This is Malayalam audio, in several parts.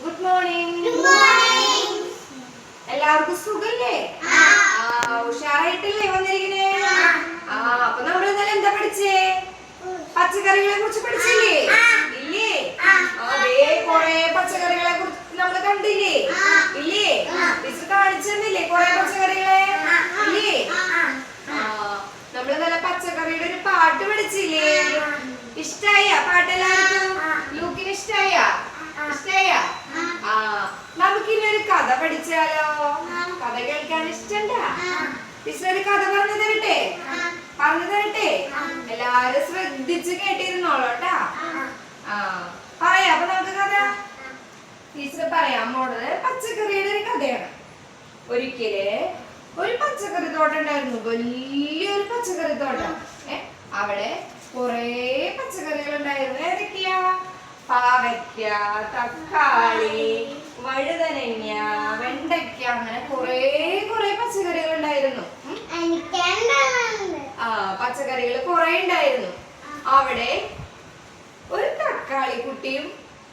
Good morning. Good morning. എല്ലാവർക്കും സുഖല്ലേ? ഉഷാറായിട്ടല്ലേ വന്നിരിക്കണേ? അപ്പൊ നമ്മൾ ഇന്നലെ എന്താ പഠിച്ചേ? പച്ചക്കറികളെ കുറിച്ച് പഠിച്ചില്ലേ? ഇല്ലേ? അതേ കൊറേ പച്ചക്കറികളെ കുറിച്ച് നമ്മൾ കണ്ടില്ലേ? ഇല്ലേ? ടീച്ചർ കാണിച്ചെന്നില്ലേ കൊറേ പച്ചക്കറികളെ? ഇല്ലേ? നമ്മൾ ഇന്നലെ പച്ചക്കറിയുടെ ഒരു പാട്ട് പഠിച്ചില്ലേ? ഇഷ്ടായ പാട്ട് എല്ലാവർക്കും? ലൂക്കിന് ഇഷ്ടായ? നമുക്കിനി ഒരു കഥ പഠിച്ചാലോ? കഥ കേൾക്കാൻ ഇഷ്ടണ്ടാ? ടീച്ചർ ഒരു കഥ പറഞ്ഞു തരട്ടെ? എല്ലാരും ശ്രദ്ധിച്ച് കേട്ടിരുന്നോളൂട്ടാ. പറയാ. അപ്പൊ നമുക്ക് കഥ ടീച്ചർ പറയാൻ പോണത് പച്ചക്കറിയുടെ ഒരു കഥയാണ്. ഒരിക്കല് ഒരു പച്ചക്കറി തോട്ടം ഉണ്ടായിരുന്നു, വലിയൊരു പച്ചക്കറി തോട്ടം. അവിടെ കൊറേ പച്ചക്കറികൾ ഉണ്ടായിരുന്നു. ഏതൊക്കെയാ? പാവയ്ക്ക, തക്കാളി, വഴുതനങ്ങ, വെണ്ടയ്ക്ക, അങ്ങനെ കൊറേ പച്ചക്കറികൾ ഉണ്ടായിരുന്നു. പച്ചക്കറികൾ കൊറേ ഉണ്ടായിരുന്നു. അവിടെ ഒരു തക്കാളി കുട്ടിയും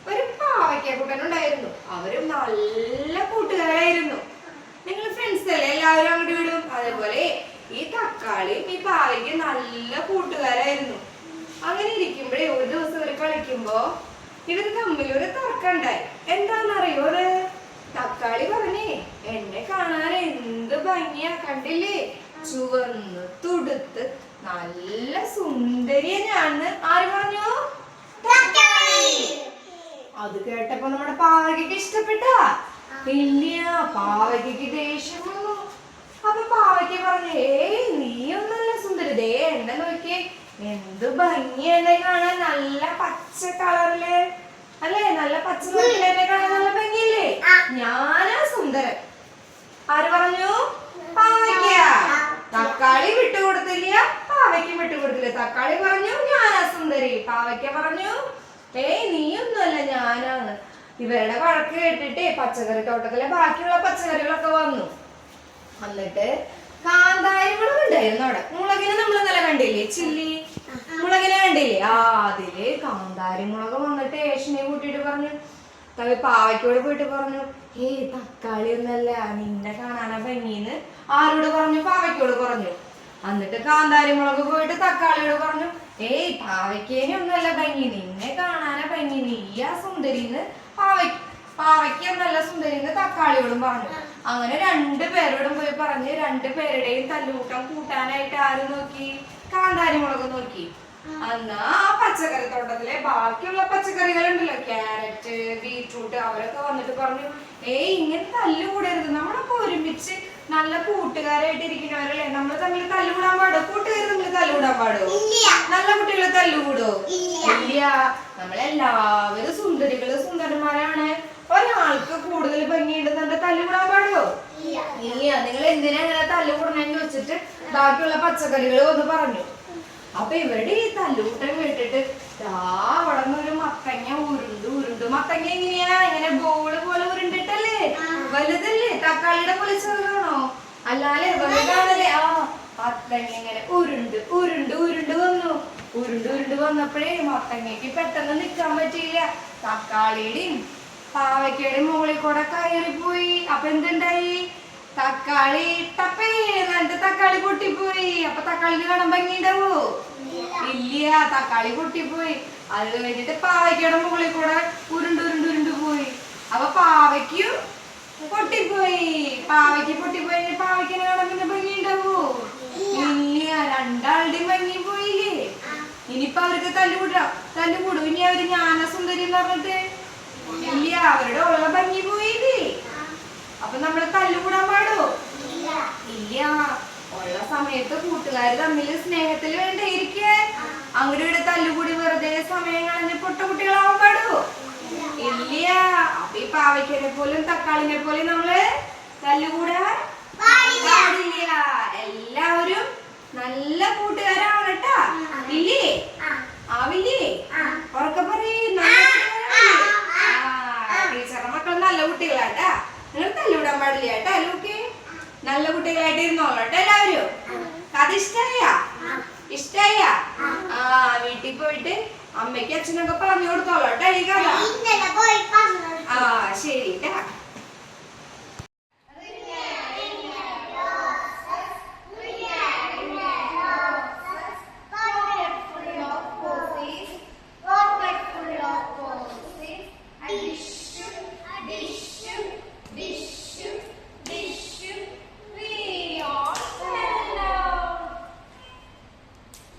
ഒരു പാവയ്ക്ക കുട്ടനും ഉണ്ടായിരുന്നു. അവരും നല്ല കൂട്ടുകാരായിരുന്നു. നിങ്ങൾ ഫ്രണ്ട്സ് അല്ലേ? എല്ലാവരും അങ്ങോട്ട് വിടും. അതേപോലെ ഈ തക്കാളിയും ഈ പാവയ്ക്കും നല്ല കൂട്ടുകാരായിരുന്നു. അങ്ങനെ ഇരിക്കുമ്പോഴേ ഒരു ദിവസം ഇവര് കളിക്കുമ്പോ ഇവര് തമ്മിൽ ഒരു തർക്കമുണ്ടായി. എന്താണെന്നറിയോ? അത് തക്കാളി പറഞ്ഞേ, എന്നെ കാണാൻ എന്ത് ഭംഗിയാ, കണ്ടില്ലേ? ചുവന്ന് തുടുത്ത് നല്ല സുന്ദരിയ ഞാന്ന് ആര് പറഞ്ഞു? അത് കേട്ടപ്പോ നമ്മുടെ പാവയ്ക്ക് ഇഷ്ടപ്പെട്ടാ? ഇല്ല, പാവയ്ക്ക് ദേഷ്യം വന്നു. അപ്പൊ പാവയ്ക്ക് പറഞ്ഞു, നീയൊന്നല്ല സുന്ദരി, ദേ എന്നെ നോക്കിയേ, എന്ത് ഭംഗിയാ എന്നെ കാണാൻ, നല്ല പച്ച കളറില് അല്ലേ? നല്ല പച്ച നിറത്തില് എന്നെ കാണാൻ നല്ല ഭംഗിയല്ലേ? ഞാനാ സുന്ദരൻ. ആര് പറഞ്ഞു? പാവയ്ക്ക. തക്കാളി വിട്ടുകൊടുത്തില്ല, പാവയ്ക്കും വിട്ടുകൊടുത്തില്ല. തക്കാളി പറഞ്ഞു ഞാനാ സുന്ദരി, പാവയ്ക്ക പറഞ്ഞു നീയൊന്നുമല്ല, ഞാനാണ്. ഇവരുടെ വഴക്ക് കേട്ടിട്ട് പച്ചക്കറി തോട്ടത്തിലെ ബാക്കിയുള്ള പച്ചക്കറികളൊക്കെ വന്നു. എന്നിട്ട് കാന്താരി മുളക് ഉണ്ടായിരുന്നു അവിടെ. മുളകിനെ നമ്മൾ ഇന്നലെ കണ്ടില്ലേ? ചില്ലി മുളകിനെ കണ്ടില്ലേ? അതില് കാന്താരി മുളക് വന്നിട്ട് ഏഷ്യനെ കൂട്ടിയിട്ട് പറഞ്ഞു, പാവയ്ക്കോട് പോയിട്ട് പറഞ്ഞു, തക്കാളി ഒന്നല്ല, നിന്നെ കാണാനാ ഭംഗിന്ന് ആരോട് പറഞ്ഞു? പാവയ്ക്കോട് പറഞ്ഞു. എന്നിട്ട് കാന്താരി മുളക് പോയിട്ട് തക്കാളിയോട് പറഞ്ഞു, പാവയ്ക്കേനെ ഒന്നല്ല ഭംഗി, നിന്നെ കാണാനാ ഭംഗി, നീയാ സുന്ദരിന്ന് പാവയ്ക്ക നല്ല സുന്ദരിന്ന് തക്കാളിയോടും പറഞ്ഞു. അങ്ങനെ രണ്ടുപേരോടും പോയി പറഞ്ഞ് രണ്ടുപേരുടെയും തല്ലുകൂട്ടം കൂട്ടാനായിട്ട് ആര് നോക്കി? കാന്താരി മുളക് നോക്കി. എന്നാ ആ പച്ചക്കറി തോട്ടത്തിലെ ബാക്കിയുള്ള പച്ചക്കറികൾ ഉണ്ടല്ലോ, ക്യാരറ്റ്, ബീറ്റ്റൂട്ട്, അവരൊക്കെ വന്നിട്ട് പറഞ്ഞു, ഇങ്ങനെ തല്ലുകൂടരുത്, നമ്മളൊക്കെ ഒരുമിച്ച് നല്ല കൂട്ടുകാരായിട്ട് ഇരിക്കുന്നവരല്ലേ, നമ്മൾ തമ്മിൽ തല്ലുകൂടാൻ പാടോ? കൂട്ടുകാർ തമ്മിൽ തല്ലുകൂടാൻ പാടോ? നല്ല കുട്ടികളെ തല്ലുകൂടോ? ഇല്ല. നമ്മളെല്ലാവരും സുന്ദരന്മാരാണ്. ഒരാൾക്ക് കൂടുതൽ ഭംഗിയുണ്ടെന്നുണ്ട് തല്ലുകൂടാൻ പാടോ? ഇല്ല. നിങ്ങൾ എന്തിനാ അങ്ങനെ തല്ലുകൂടണെന്ന് വെച്ചിട്ട് ബാക്കിയുള്ള പച്ചക്കറികൾ വന്ന് പറഞ്ഞു. അപ്പൊ ഇവരുടെ ഈ തല്ലുകൂട്ടം കേട്ടിട്ട് അവിടെ നിന്നൊരു മത്തങ്ങ ഉരുണ്ട്. മത്തങ്ങ എങ്ങനെയാ? ഇങ്ങനെ ബോള് പോലെ ഉരുണ്ടിട്ടല്ലേ? വലുതല്ലേ? തക്കാളിയുടെ പോലെ ചെറുതാണോ? അല്ലാതെ വലുതാണല്ലേ? മത്തങ്ങ ഇങ്ങനെ ഉരുണ്ട് വന്നപ്പോഴേ മത്തങ്ങക്ക് പെട്ടെന്ന് നിക്കാൻ പറ്റിയില്ല. തക്കാളിയുടെയും പാവയ്ക്കയുടെയും മുകളിൽ കൂടെ കയറിപ്പോയി. അപ്പൊ എന്തുണ്ടായി? തക്കാളി ടപ്പേ എന്നിട്ട് തക്കാളി പൊട്ടിപ്പോയി. അപ്പൊ തക്കാളിക്ക് കാണാൻ ഭംഗിയുണ്ടാവോ? ഇല്ല. തക്കാളി പൊട്ടിപ്പോയി. അത് കഴിഞ്ഞിട്ട് പാവയ്ക്കയുടെ മുകളിൽ കൂടെ ഉരുണ്ട് പോയി. അപ്പൊ പാവയ്ക്കും പൊട്ടിപ്പോയി. പാവയ്ക്കനെ കാണാൻ പിന്നെ ഭംഗിയുണ്ടാവോ? ഇല്ല. രണ്ടാളുടെയും ഭംഗി പോയില്ലേ? ഇനിയിപ്പൊ അവർക്ക് തല്ലുകൂടും. ഇനി അവര് ഞാനാ സുന്ദരി എന്ന് പറഞ്ഞിട്ട്? ഇല്ല. അവരുടെ ഉള്ള ഭംഗി പോയില്ലേ? അപ്പൊ നമ്മള് തല്ലുകൂടാൻ പാടോ? ഇല്ല. ഉള്ള സമയത്ത് കൂട്ടുകാര് തമ്മിൽ സ്നേഹത്തിൽ വേണ്ടേ ഇരിക്കാൻ? അങ്ങോട്ട് ഇവിടെ തല്ലുകൂടി വെറുതെ സമയം കളഞ്ഞ് പൊട്ട കുട്ടികളാവാൻ പാടോ? ഇല്ല. അപ്പൊ ഈ പാവയ്ക്കനെ പോലും തക്കാളിനെ പോലും നമ്മള് തല്ലുകൂടാൻ പാടില്ല. എല്ലാവരും നല്ല കൂട്ടുകാരാവണട്ടാ. ഇല്ലേ? ആവില്ലേ? ഉറക്കെ പറയും. ടീച്ചറുടെ മക്കൾ നല്ല കുട്ടികളാട്ടാ. നിങ്ങൾ തല്ലുവിടാൻ പാടില്ല കേട്ടാ. ലൂക്കെ നല്ല കുട്ടികളായിട്ട് ഇരുന്നോളട്ടെ എല്ലാവരും. കഥ ഇഷ്ടായ? വീട്ടിൽ പോയിട്ട് അമ്മയ്ക്ക് അച്ഛനൊക്കെ പറഞ്ഞു കൊടുത്തോളൂ.